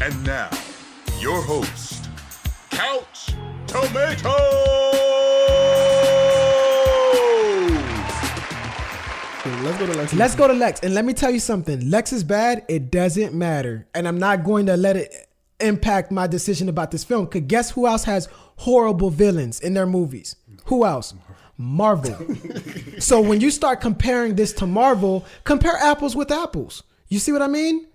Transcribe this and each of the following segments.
And now, your host, Couch Tomato! Let's go to Lex. Let's go to Lex. And let me tell you something. Lex is bad. It doesn't matter. And I'm not going to let it impact my decision about this film. Because guess who else has horrible villains in their movies? Who else? Marvel. So when you start comparing this to Marvel, compare apples with apples. You see what I mean?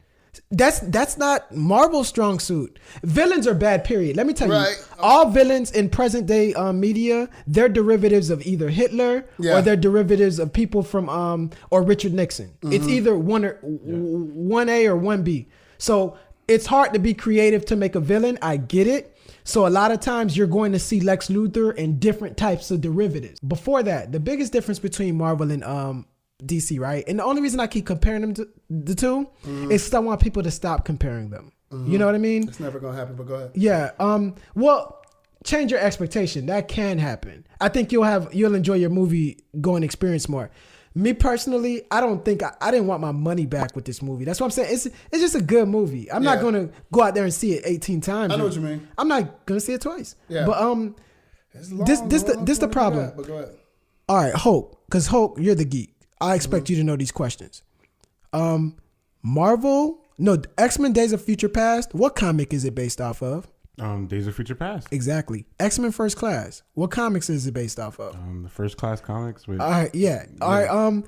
That's not Marvel's strong suit. Villains are bad, period. Let me tell you, all villains in present day media, they're derivatives of either Hitler or they're derivatives of people from or Richard Nixon. Mm-hmm. It's either one A or 1B. So it's hard to be creative to make a villain. I get it. So a lot of times you're going to see Lex Luthor in different types of derivatives. Before that, the biggest difference between Marvel and DC, right? And the only reason I keep comparing them to the two is because I want people to stop comparing them. Mm-hmm. You know what I mean? It's never gonna happen, but go ahead. Yeah. Well, change your expectation. That can happen. I think you'll enjoy your movie going experience more. Me personally, I didn't want my money back with this movie. That's what I'm saying. It's just a good movie. I'm not gonna go out there and see it 18 times. I know what you mean. I'm not gonna see it twice. Yeah. But this the problem. But go ahead. All right, Hulk, because Hulk, you're the geek. I expect you to know these questions. X-Men Days of Future Past, what comic is it based off of? Days of Future Past. Exactly. X-Men First Class, what comics is it based off of? The First Class comics. With, all right, yeah. All right,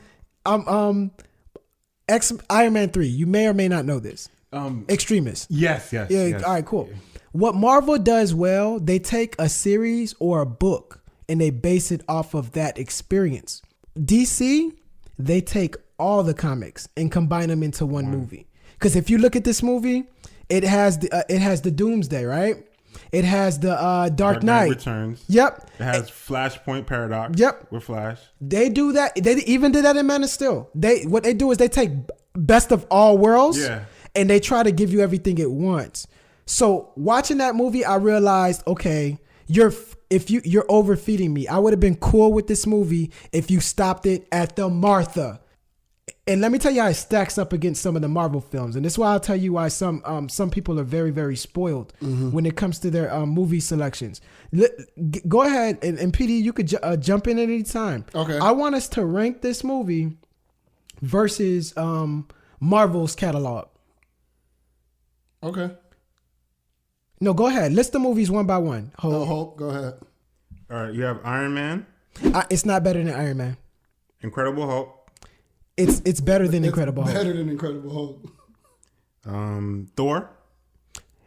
Iron Man 3, you may or may not know this. Extremist. Yes. Yeah, yes. all right, cool. Yeah. What Marvel does well, they take a series or a book and they base it off of that experience. DC, they take all the comics and combine them into one movie. Because if you look at this movie, it has the Doomsday, right? It has the Dark Knight Returns. Yep. It has Flashpoint Paradox. Yep. With Flash. They do that. They even did that in Man of Steel. What they do is they take best of all worlds and they try to give you everything at once. So watching that movie, I realized, okay, you're overfeeding me. I would have been cool with this movie if you stopped it at the Martha. And let me tell you how it stacks up against some of the Marvel films. And this is why I'll tell you why some people are very, very spoiled when it comes to their movie selections. Go ahead and PD, you could jump in at any time. Okay. I want us to rank this movie versus Marvel's catalog. Okay. No, go ahead. List the movies one by one. Hulk, go ahead. All right, you have Iron Man. It's not better than Iron Man. Incredible Hulk. It's better than Incredible Hulk. Better than Incredible Hulk. Thor.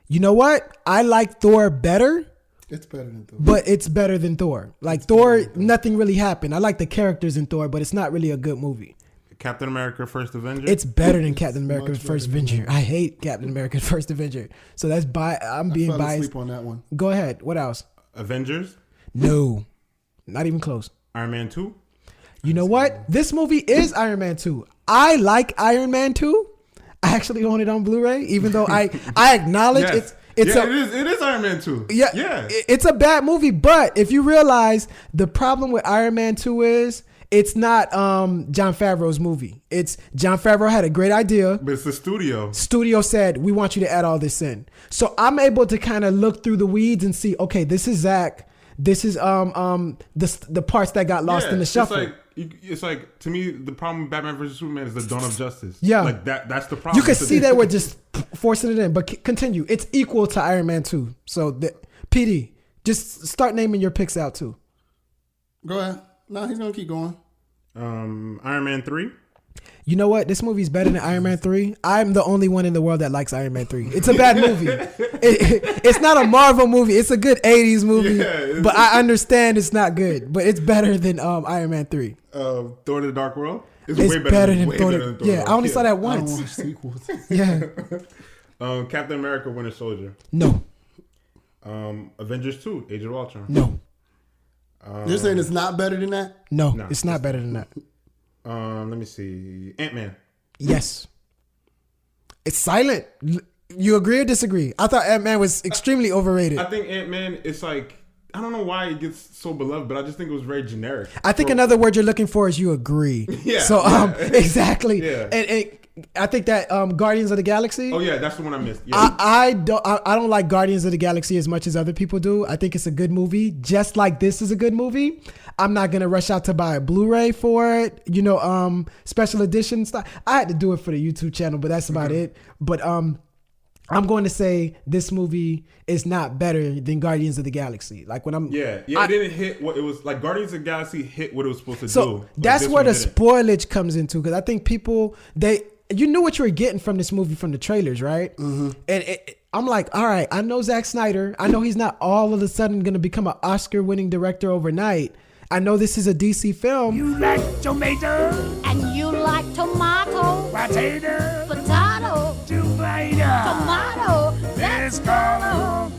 You know what? I like Thor better. It's better than Thor. But it's better than Thor. Like Thor, nothing really happened. I like the characters in Thor, but it's not really a good movie. Captain America First Avenger. It's better than Captain America First Avenger. I hate Captain America First Avenger. So that's I'm being biased. Asleep on that one. Go ahead. What else? Avengers. No. Not even close. Iron Man 2. You know what? This movie is Iron Man 2. I like Iron Man 2. I actually own it on Blu-ray, even though I acknowledge Yes. it is Iron Man 2. Yeah. It's a bad movie, but if you realize the problem with Iron Man 2 is it's not Jon Favreau's movie. It's Jon Favreau had a great idea. But it's the studio. Studio said, we want you to add all this in. So I'm able to kind of look through the weeds and see, okay, this is Zach. This is the parts that got lost in the shuffle. It's like to me the problem with Batman vs Superman is the Dawn of Justice. Yeah, like that's the problem. You can see that we're just forcing it in, but continue. It's equal to Iron Man 2. So PD, just start naming your picks out too. Go ahead. No, he's gonna keep going. Iron Man 3. You know what? This movie's better than Iron Man 3. I'm the only one in the world that likes Iron Man 3. It's a bad movie. It's not a Marvel movie. It's a good 80s movie. But I understand it's not good. But it's better than Iron Man 3. Thor the Dark World? It's way better than Thor. Yeah, I only saw that once. I don't watch sequels. Yeah. Captain America Winter Soldier. No. Avengers 2, Age of Ultron. No. You're saying it's not better than that? No, it's not better than that. Let me see. Ant-Man. Yes. It's silent. You agree or disagree? I thought Ant-Man was extremely overrated. I think Ant-Man is like, I don't know why it gets so beloved, but I just think it was very generic. I think another word you're looking for is you agree. Yeah. So exactly. Yeah. And I think that Guardians of the Galaxy. Oh yeah, that's the one I missed. Yeah. I don't like Guardians of the Galaxy as much as other people do. I think it's a good movie, just like this is a good movie. I'm not gonna rush out to buy a Blu-ray for it. Special edition stuff. I had to do it for the YouTube channel, but that's about it. But I'm going to say this movie is not better than Guardians of the Galaxy. Like when it didn't hit what it was like. Guardians of the Galaxy hit what it was supposed to do. So Like, that's this where one the didn't. spoilage comes into, because I think people you knew what you were getting from this movie from the trailers, right? Mm-hmm. And I'm like, all right, I know Zack Snyder. I know he's not all of a sudden going to become an Oscar-winning director overnight. I know this is a DC film. You like tomato, And you like tomato, potato, potato, tomato. tomato. Let's go.